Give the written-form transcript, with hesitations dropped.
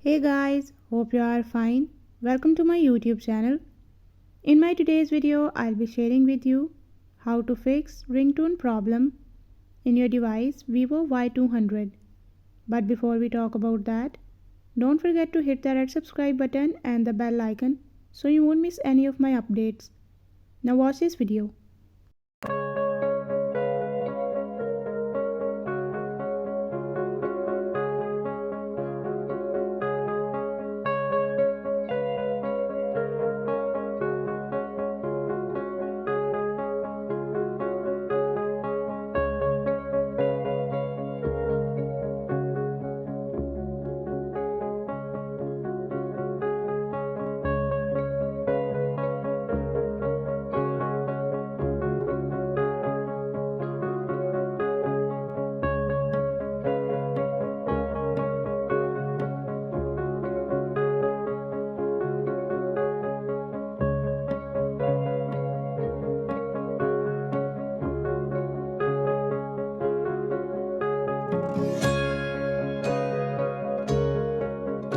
Hey guys, hope you are fine. Welcome to my YouTube channel. In my today's video, I'll be sharing with you how to fix ringtone problem in your device Vivo Y200. But before we talk about that, don't forget to hit the red subscribe button and the bell icon so you won't miss any of my updates. Now watch this video.